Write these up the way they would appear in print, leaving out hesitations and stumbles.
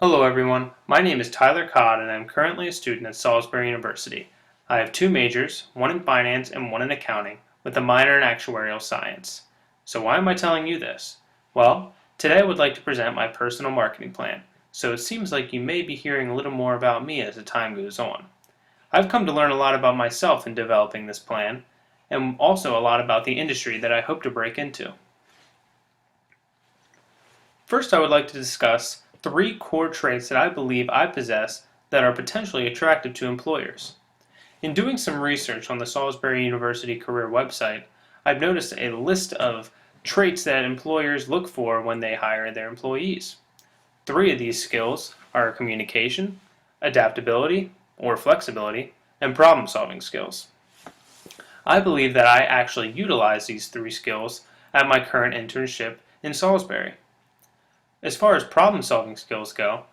Hello everyone, my name is Tyler Codd and I'm currently a student at Salisbury University. I have two majors, one in finance and one in accounting, with a minor in actuarial science. So why am I telling you this? Well, today I would like to present my personal marketing plan, so it seems like you may be hearing a little more about me as the time goes on. I've come to learn a lot about myself in developing this plan, and also a lot about the industry that I hope to break into. First, I would like to discuss three core traits that I believe I possess that are potentially attractive to employers. In doing some research on the Salisbury University career website, I've noticed a list of traits that employers look for when they hire their employees. Three of these skills are communication, adaptability or flexibility, and problem solving skills. I believe that I actually utilize these three skills at my current internship in Salisbury. As far as problem-solving skills go,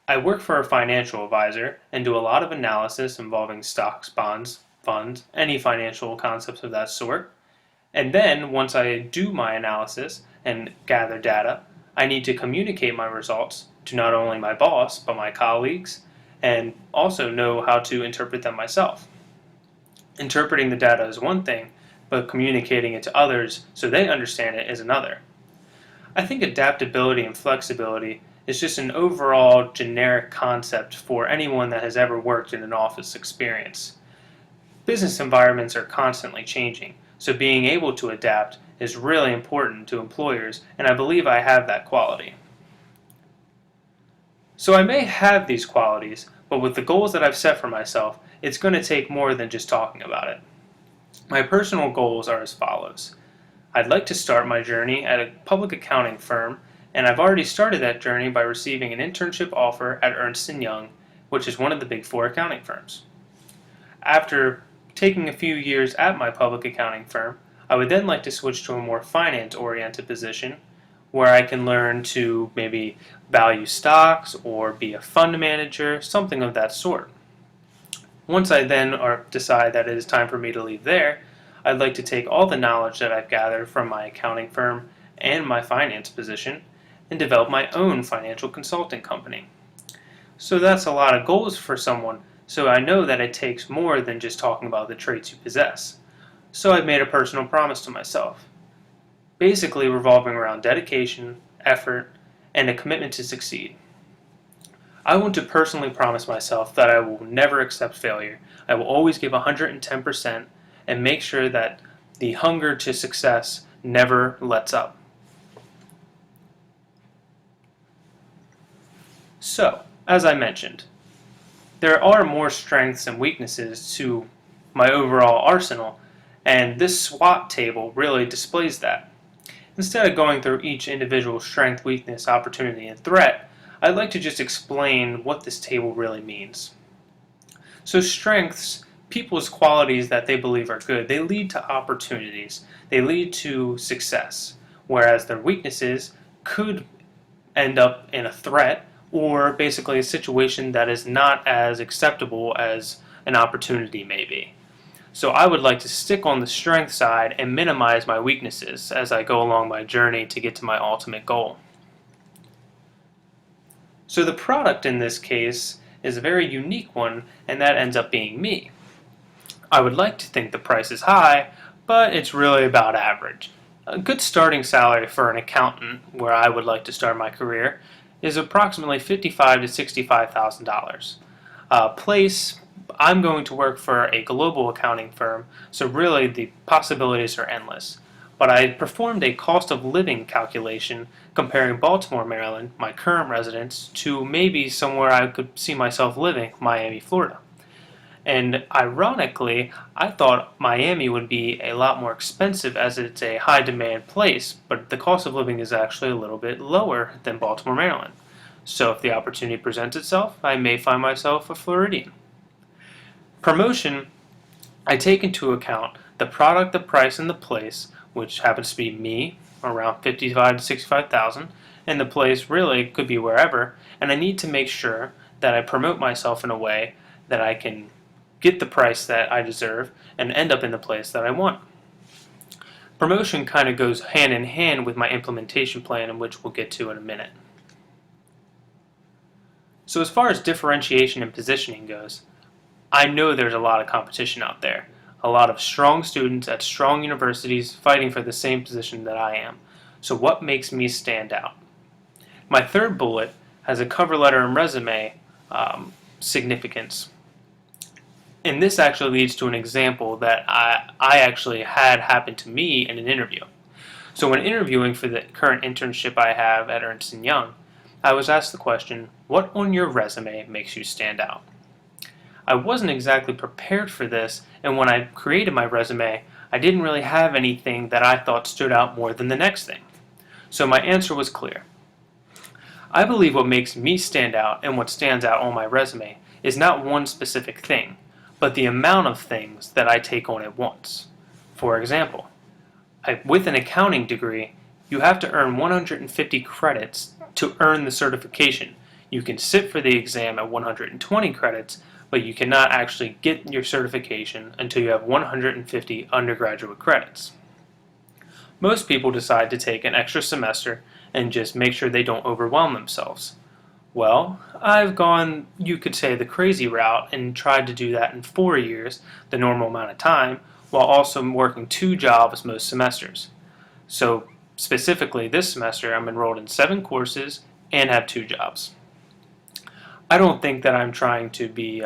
I work for a financial advisor and do a lot of analysis involving stocks, bonds, funds, any financial concepts of that sort. And then, once I do my analysis and gather data, I need to communicate my results to not only my boss, but my colleagues, and also know how to interpret them myself. Interpreting the data is one thing, but communicating it to others so they understand it is another. I think adaptability and flexibility is just an overall generic concept for anyone that has ever worked in an office experience. Business environments are constantly changing, so being able to adapt is really important to employers, and I believe I have that quality. So I may have these qualities, but with the goals that I've set for myself, it's going to take more than just talking about it. My personal goals are as follows. I'd like to start my journey at a public accounting firm, and I've already started that journey by receiving an internship offer at Ernst & Young, which is one of the Big Four accounting firms. After taking a few years at my public accounting firm, I would then like to switch to a more finance-oriented position where I can learn to maybe value stocks or be a fund manager, something of that sort. Once I then decide that it is time for me to leave there, I'd like to take all the knowledge that I've gathered from my accounting firm and my finance position and develop my own financial consulting company. So that's a lot of goals for someone, so I know that it takes more than just talking about the traits you possess. So I've made a personal promise to myself, basically revolving around dedication, effort, and a commitment to succeed. I want to personally promise myself that I will never accept failure. I will always give 110% and make sure that the hunger to success never lets up. So, as I mentioned, there are more strengths and weaknesses to my overall arsenal, and this SWOT table really displays that. Instead of going through each individual strength, weakness, opportunity, and threat, I'd like to just explain what this table really means. So strengths, people's qualities that they believe are good, they lead to opportunities, they lead to success, whereas their weaknesses could end up in a threat or basically a situation that is not as acceptable as an opportunity may be. So I would like to stick on the strength side and minimize my weaknesses as I go along my journey to get to my ultimate goal. So the product in this case is a very unique one, and that ends up being me. I would like to think the price is high, but it's really about average. A good starting salary for an accountant, where I would like to start my career, is approximately $55,000 to $65,000. Place, I'm going to work for a global accounting firm, so really the possibilities are endless. But I performed a cost of living calculation comparing Baltimore, Maryland, my current residence, to maybe somewhere I could see myself living, Miami, Florida. And ironically, I thought Miami would be a lot more expensive as it's a high demand place, but the cost of living is actually a little bit lower than Baltimore, Maryland. So if the opportunity presents itself, I may find myself a Floridian. Promotion, I take into account the product, the price, and the place, which happens to be me, around 55 to 65,000, and the place really could be wherever, and I need to make sure that I promote myself in a way that I can get the price that I deserve and end up in the place that I want. Promotion kind of goes hand in hand with my implementation plan, in which we'll get to in a minute. So as far as differentiation and positioning goes, I know there's a lot of competition out there. A lot of strong students at strong universities fighting for the same position that I am. So what makes me stand out? My third bullet has a cover letter and resume significance. And this actually leads to an example that I actually had happen to me in an interview. So when interviewing for the current internship I have at Ernst & Young, I was asked the question, what on your resume makes you stand out? I wasn't exactly prepared for this, and when I created my resume, I didn't really have anything that I thought stood out more than the next thing. So my answer was clear. I believe what makes me stand out and what stands out on my resume is not one specific thing, but the amount of things that I take on at once. For example, with an accounting degree, you have to earn 150 credits to earn the certification. You can sit for the exam at 120 credits, but you cannot actually get your certification until you have 150 undergraduate credits. Most people decide to take an extra semester and just make sure they don't overwhelm themselves. Well, I've gone, you could say, the crazy route and tried to do that in 4 years, the normal amount of time, while also working 2 jobs most semesters. So specifically this semester I'm enrolled in 7 courses and have 2 jobs. I don't think that I'm trying to be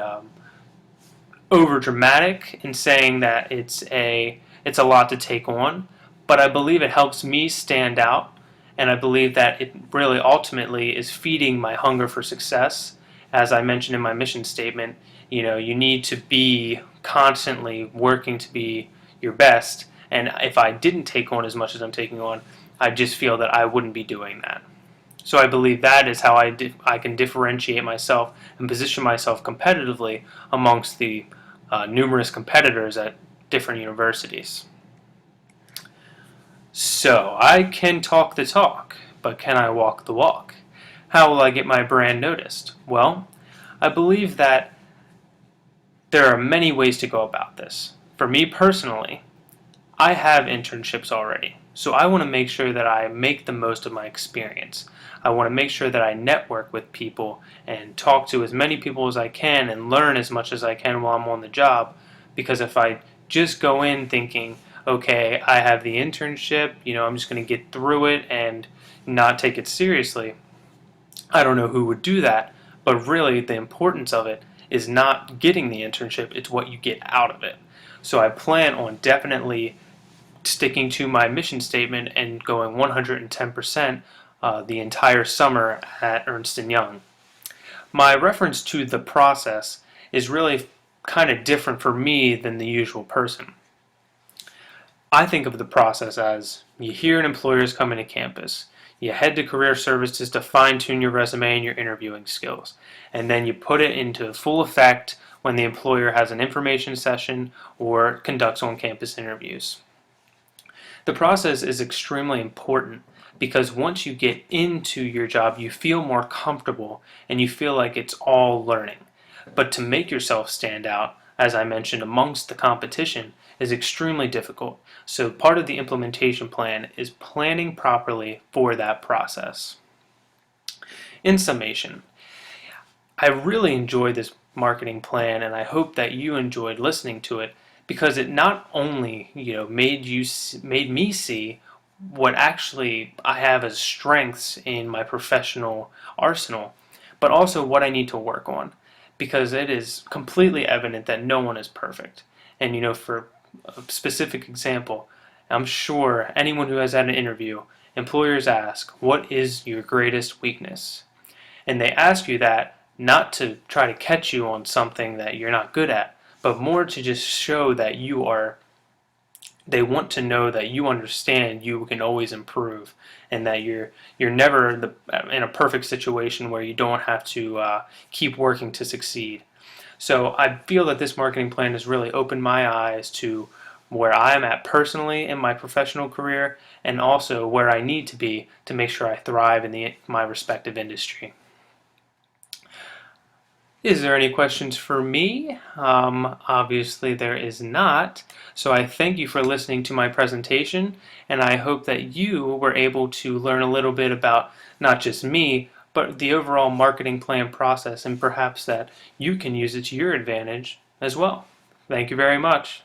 over dramatic in saying that it's a lot to take on, but I believe it helps me stand out, and I believe that it really ultimately is feeding my hunger for success. As I mentioned in my mission statement, you need to be constantly working to be your best, and if I didn't take on as much as I'm taking on, I just feel that I wouldn't be doing that. So I believe that is how I can differentiate myself and position myself competitively amongst the numerous competitors at different universities. So I can talk the talk, but can I walk the walk? How will I get my brand noticed? Well, I believe that there are many ways to go about this. For me personally, I have internships already, so I want to make sure that I make the most of my experience. I want to make sure that I network with people and talk to as many people as I can and learn as much as I can while I'm on the job, because if I just go in thinking, okay, I have the internship, I'm just going to get through it and not take it seriously, I don't know who would do that, but really the importance of it is not getting the internship, it's what you get out of it. So I plan on definitely sticking to my mission statement and going 110% the entire summer at Ernst & Young. My reference to the process is really kind of different for me than the usual person. I think of the process as you hear an employer is coming to campus, you head to career services to fine-tune your resume and your interviewing skills, and then you put it into full effect when the employer has an information session or conducts on-campus interviews. The process is extremely important because once you get into your job, you feel more comfortable and you feel like it's all learning. But to make yourself stand out, as I mentioned, amongst the competition is extremely difficult. So part of the implementation plan is planning properly for that process. In summation, I really enjoyed this marketing plan, and I hope that you enjoyed listening to it, because it not only made me see what actually I have as strengths in my professional arsenal, but also what I need to work on, because it is completely evident that no one is perfect. And for a specific example, I'm sure anyone who has had an interview, employers ask, what is your greatest weakness? And they ask you that not to try to catch you on something that you're not good at, but more to just show that they want to know that you understand you can always improve, and that you're never in a perfect situation where you don't have to keep working to succeed. So I feel that this marketing plan has really opened my eyes to where I'm at personally in my professional career, and also where I need to be to make sure I thrive in my respective industry. Is there any questions for me? Obviously there is not. So I thank you for listening to my presentation, and I hope that you were able to learn a little bit about not just me, but the overall marketing plan process, and perhaps that you can use it to your advantage as well. Thank you very much.